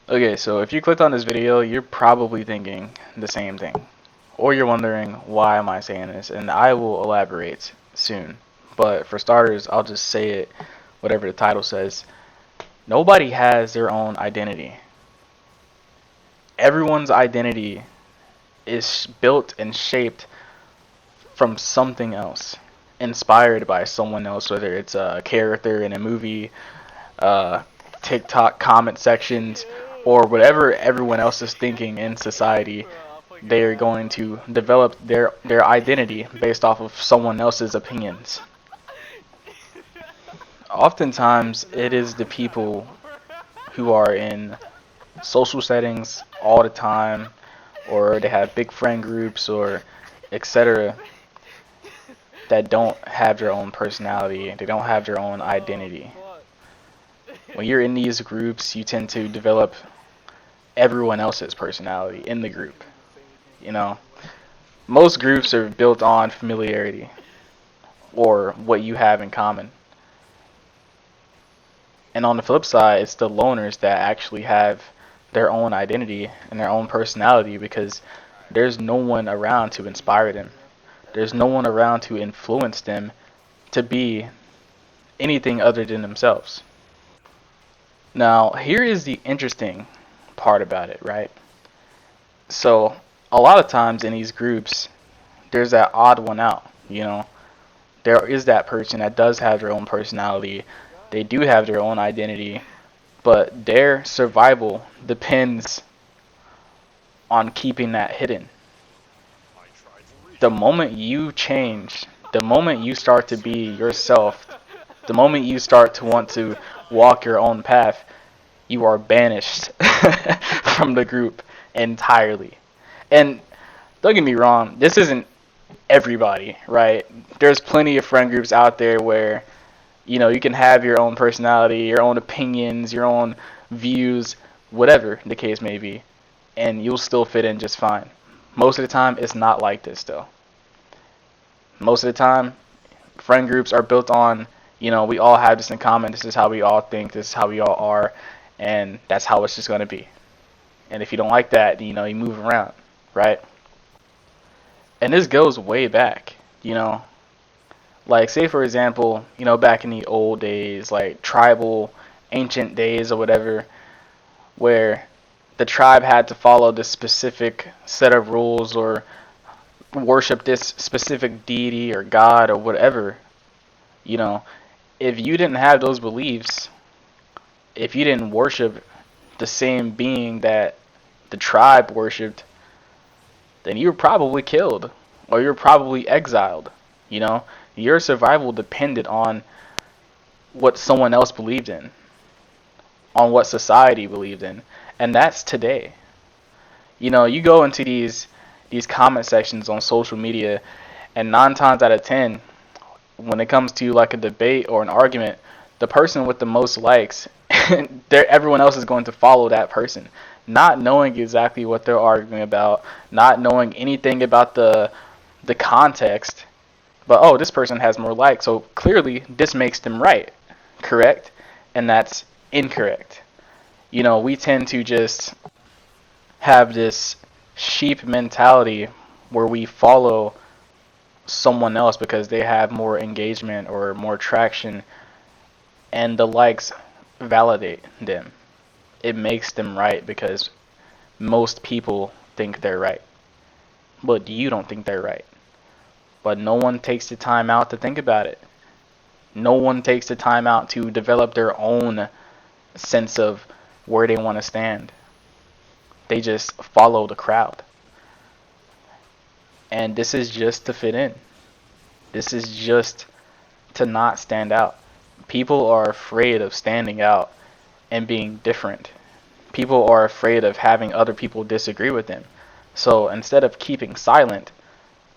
Okay, so if you clicked on this video, you're probably thinking the same thing. Or you're wondering, why am I saying this? And I will elaborate soon. But for starters, I'll just say it, whatever the title says. Nobody has their own identity. Everyone's identity is built and shaped from something else, inspired by someone else, whether it's a character in a movie, uh, TikTok comment sections, or whatever everyone else is thinking in society. They are going to develop their identity based off of someone else's opinions. Oftentimes, it is the people who are in social settings all the time, or they have big friend groups, or etc., that don't have their own personality, they don't have their own identity. When you're in these groups, you tend to develop everyone else's personality in the group. You know, most groups are built on familiarity or what you have in common. And on the flip side, it's the loners that actually have their own identity and their own personality because there's no one around to inspire them. There's no one around to influence them to be anything other than themselves. Now, here is the interesting part about it, right? So, a lot of times in these groups, there's that odd one out, you know? There is that person that does have their own personality, they do have their own identity, but their survival depends on keeping that hidden. The moment you change, the moment you start to be yourself, the moment you start to want to walk your own path, you are banished from the group entirely. And don't get me wrong, this isn't everybody, right? There's plenty of friend groups out there where you can have your own personality, your own opinions, your own views, whatever the case may be, and you'll still fit in just fine. Most of the time, it's not like this though. Most of the time, friend groups are built on, we all have this in common. This is how we all think. This is how we all are, and that's how it's just going to be. And if you don't like that, you move around, right? And this goes way back, like say for example, back in the old days, like tribal, ancient days or whatever, where the tribe had to follow this specific set of rules or worship this specific deity or god or whatever, you know, if you didn't have those beliefs, if you didn't worship the same being that the tribe worshipped, then you were probably killed or you're probably exiled. You know, your survival depended on what someone else believed in, on what society believed in, and that's today. You go into these comment sections on social media, and 9 times out of 10, when it comes to like a debate or an argument, the person with the most likes, everyone else is going to follow that person, not knowing exactly what they're arguing about, not knowing anything about the context. But oh, this person has more likes, so clearly this makes them right, correct? And that's incorrect. We tend to just have this sheep mentality where we follow someone else because they have more engagement or more traction, and the likes validate them. It makes them right because most people think they're right, but you don't think they're right. But no one takes the time out to think about it. No one takes the time out to develop their own sense of where they want to stand. They just follow the crowd. And this is just to fit in. This is just to not stand out. People are afraid of standing out and being different. People are afraid of having other people disagree with them. So instead of keeping silent,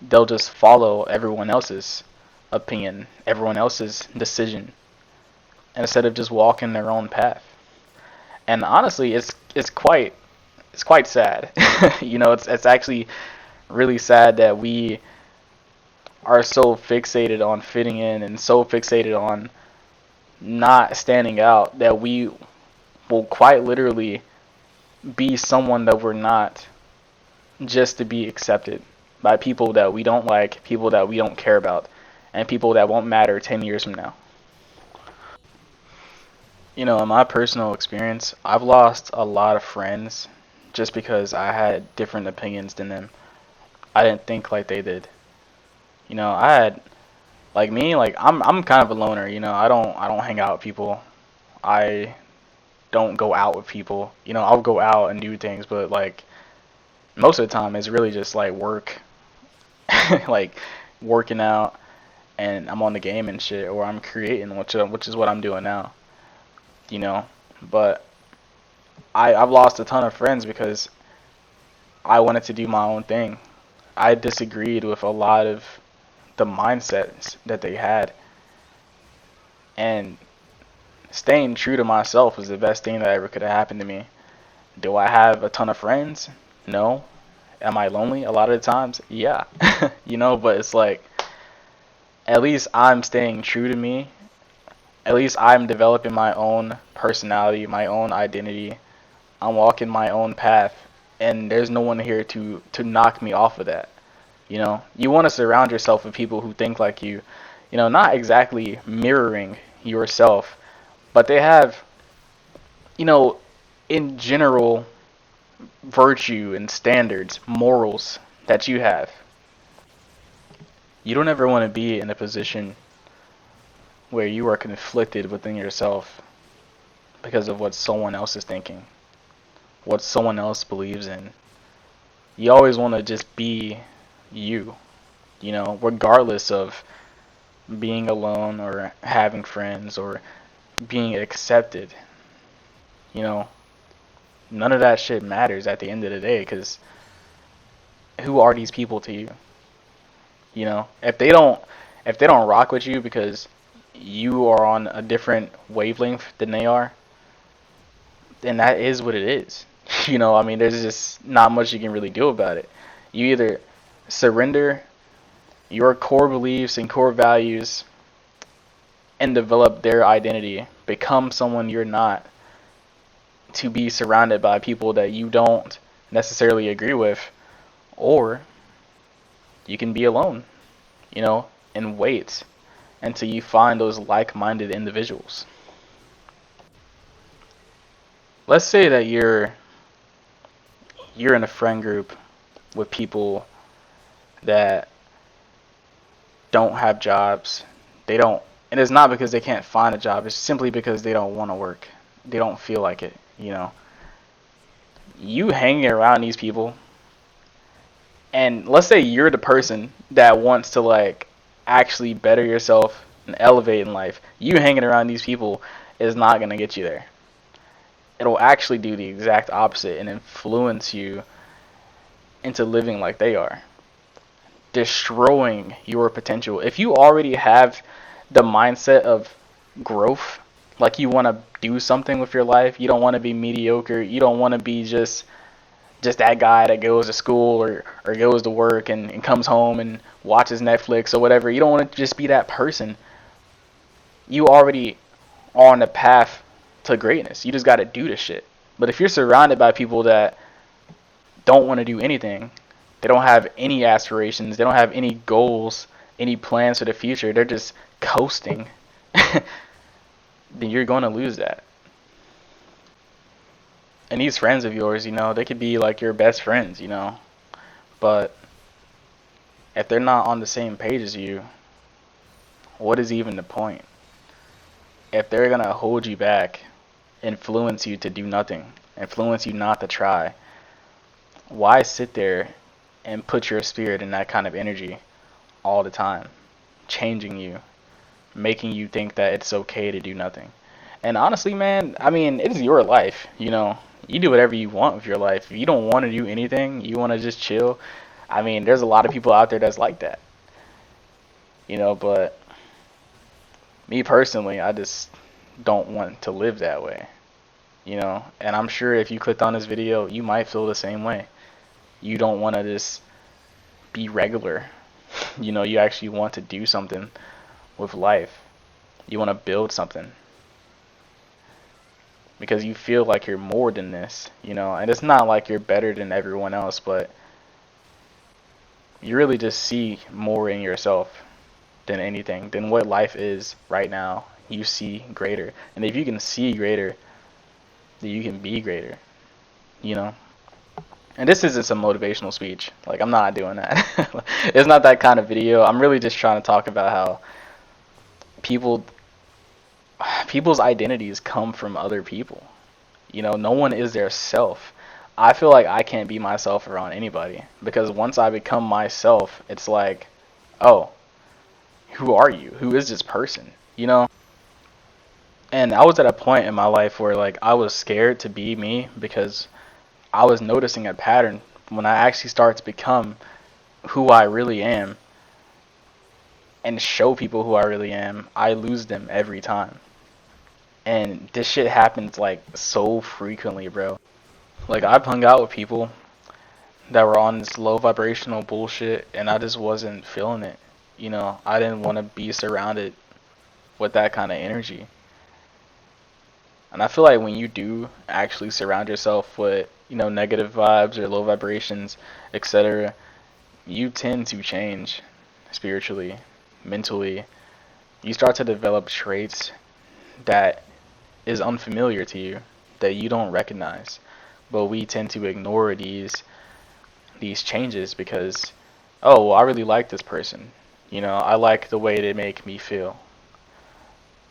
they'll just follow everyone else's opinion, everyone else's decision, instead of just walking their own path. And honestly, it's quite sad. It's actually really sad that we are so fixated on fitting in and so fixated on not standing out that we will quite literally be someone that we're not just to be accepted by people that we don't like, people that we don't care about, and people that won't matter 10 years from now. You know, in my personal experience, I've lost a lot of friends just because I had different opinions than them. I didn't think like they did. You know, I had like me, like I'm kind of a loner, you know. I don't hang out with people. I don't go out with people. You know, I'll go out and do things, but like most of the time it's really just like work, like working out, and I'm on the game and shit, or I'm creating, which is what I'm doing now. You know, but I've lost a ton of friends because I wanted to do my own thing. I disagreed with a lot of the mindsets that they had, and staying true to myself was the best thing that ever could have happened to me. Do I have a ton of friends? No. Am I lonely a lot of the times? Yeah. You know, but it's like at least I'm staying true to me. At least I'm developing my own personality, my own identity. I'm walking my own path, and there's no one here to knock me off of that. You know, you want to surround yourself with people who think like you. You know, not exactly mirroring yourself, but they have, you know, in general, virtue and standards, morals that you have. You don't ever want to be in a position where you are conflicted within yourself because of what someone else is thinking, what someone else believes in. You always want to just be you, you know, regardless of being alone or having friends or being accepted. You know, none of that shit matters at the end of the day because who are these people to you? You know, if they don't rock with you because you are on a different wavelength than they are, then that is what it is. You know, I mean, there's just not much you can really do about it. You either surrender your core beliefs and core values and develop their identity, become someone you're not, to be surrounded by people that you don't necessarily agree with, or you can be alone, you know, and wait until you find those like-minded individuals. Let's say that you're in a friend group with people that don't have jobs. They don't, and it's not because they can't find a job. It's simply because they don't want to work. They don't feel like it, you know. You hanging around these people, and let's say you're the person that wants to like actually better yourself and elevate in life. You hanging around these people is not going to get you there. It'll actually do the exact opposite and influence you into living like they are, destroying your potential. If you already have the mindset of growth, like you want to do something with your life, you don't want to be mediocre, you don't want to be just that guy that goes to school or goes to work and comes home and watches Netflix or whatever. You don't want to just be that person. You already are on the path to greatness. You just got to do this shit. But if you're surrounded by people that don't want to do anything, they don't have any aspirations, they don't have any goals, any plans for the future, they're just coasting, then you're going to lose that. And these friends of yours, you know, they could be like your best friends, you know, but if they're not on the same page as you, what is even the point? If they're going to hold you back, influence you to do nothing, influence you not to try, why sit there and put your spirit in that kind of energy all the time, changing you, making you think that it's okay to do nothing? And honestly, man, I mean, it's your life, you know. You do whatever you want with your life. If you don't want to do anything, you want to just chill. I mean, there's a lot of people out there that's like that, you know, but me personally, I just don't want to live that way, you know. And I'm sure if you clicked on this video, you might feel the same way. You don't want to just be regular. You know, you actually want to do something with life. You want to build something. because you feel like you're more than this, you know. And it's not like you're better than everyone else, but you really just see more in yourself than anything, than what life is right now. You see greater, and if you can see greater, then you can be greater, you know. And this isn't some motivational speech. Like, I'm not doing that. It's not that kind of video. I'm really just trying to talk about how people people's identities come from other people. You know, no one is their self. I feel like I can't be myself around anybody, because once I become myself, it's like, oh, who are you? Who is this person? You know? And I was at a point in my life where like I was scared to be me, because I was noticing a pattern. When I actually start to become who I really am and show people who I really am, I lose them every time. And this shit happens like so frequently, bro. Like, I've hung out with people that were on this low vibrational bullshit, and I just wasn't feeling it. You know, I didn't want to be surrounded with that kind of energy. And I feel like when you do actually surround yourself with, you know, negative vibes or low vibrations, etc., you tend to change spiritually, mentally. You start to develop traits that is unfamiliar to you, that you don't recognize. But we tend to ignore these changes because, oh, well, I really like this person. You know, I like the way they make me feel.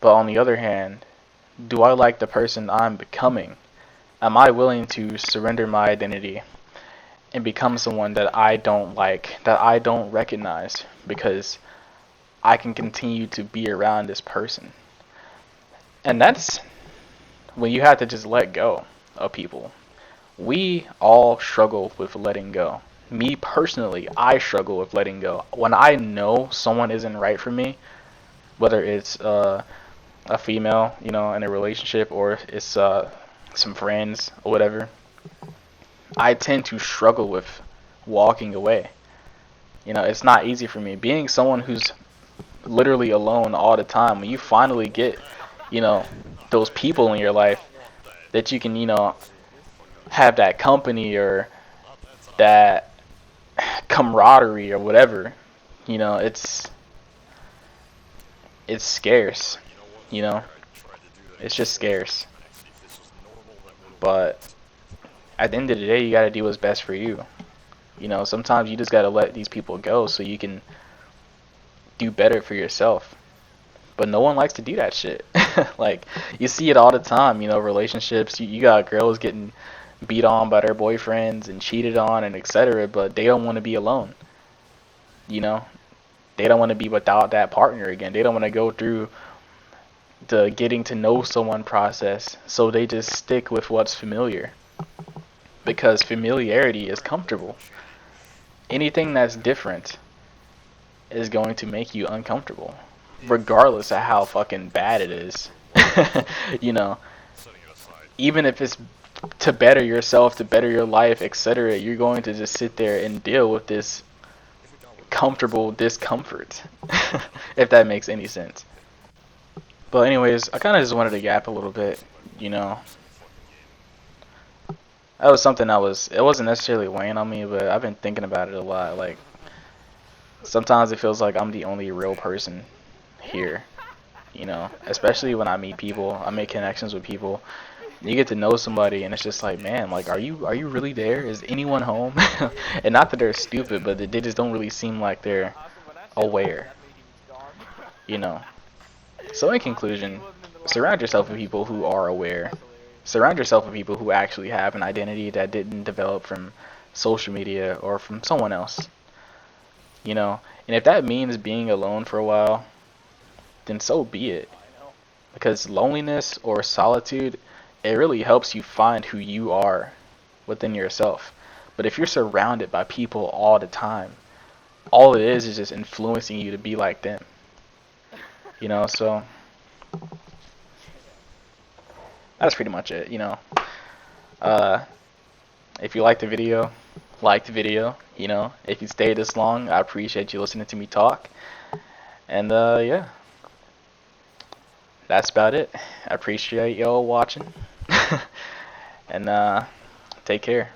But on the other hand, do I like the person I'm becoming? Am I willing to surrender my identity and become someone that I don't like, that I don't recognize, because I can continue to be around this person? And that's when you have to just let go of people. We all struggle with letting go. Me personally, I struggle with letting go. When I know someone isn't right for me, whether it's a female, you know, in a relationship, or it's some friends or whatever, I tend to struggle with walking away. You know, it's not easy for me. Being someone who's literally alone all the time, when you finally get, you know, those people in your life that you can, you know, have that company or that camaraderie or whatever, you know, it's scarce, you know. It's just scarce. But at the end of the day, you gotta do what's best for you. You know, sometimes you just gotta let these people go so you can do better for yourself. But no one likes to do that shit. Like, you see it all the time, you know, relationships. You got girls getting beat on by their boyfriends and cheated on and etc., but they don't want to be alone. You know, they don't want to be without that partner again. They don't want to go through the getting to know someone process, so they just stick with what's familiar, because familiarity is comfortable. Anything that's different is going to make you uncomfortable, regardless of how fucking bad it is. You know, even if it's to better yourself, to better your life, etc., you're going to just sit there and deal with this comfortable discomfort, if that makes any sense. But anyways, I kind of just wanted to gap a little bit, you know. That was something it wasn't necessarily weighing on me, but I've been thinking about it a lot. Like, sometimes it feels like I'm the only real person here, you know, especially when I meet people, I make connections with people. You get to know somebody and it's just like, man, like, are you really there? Is anyone home? And not that they're stupid, but they just don't really seem like they're aware, you know. So in conclusion, surround yourself with people who are aware. Surround yourself with people who actually have an identity that didn't develop from social media or from someone else, you know. And if that means being alone for a while, then so be it. Because loneliness or solitude, it really helps you find who you are within yourself. But if you're surrounded by people all the time, all it is just influencing you to be like them. You know, so that's pretty much it, you know. Uh, if you like the video, like the video, you know. If you stayed this long, I appreciate you listening to me talk. And yeah, that's about it. I appreciate y'all watching. and take care.